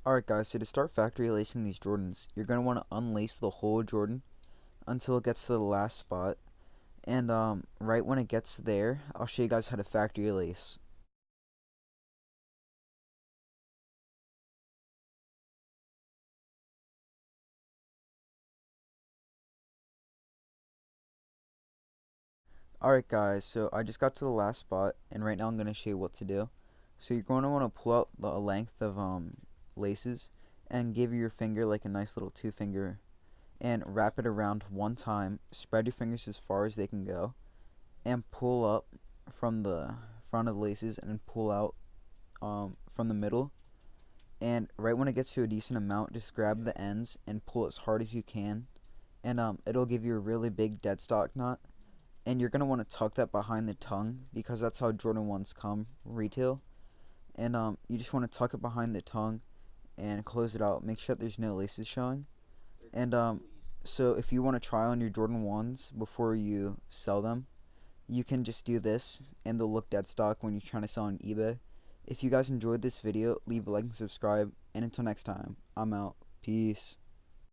Alright guys, so to start factory lacing these Jordans, you're going to want to unlace the whole Jordan until it gets to the last spot. And right when it gets there, I'll show you guys how to factory lace. Alright guys, so I just got to the last spot, and right now I'm going to show you what to do. So you're going to want to pull out the length of laces and give your finger like a nice little two finger and wrap it around one time. Spread your fingers as far as they can go and pull up from the front of the laces and pull out from the middle. And right when it gets to a decent amount, just grab the ends and pull as hard as you can, and it'll give you a really big dead stock knot. And you're gonna want to tuck that behind the tongue because that's how Jordan 1's come retail. And you just want to tuck it behind the tongue and close it out. Make sure that there's no laces showing. And so if you want to try on your Jordan 1's before you sell them, you can just do this and they'll look dead stock when you're trying to sell on eBay. If you guys enjoyed this video, leave a like and subscribe, and until next time, I'm out. Peace.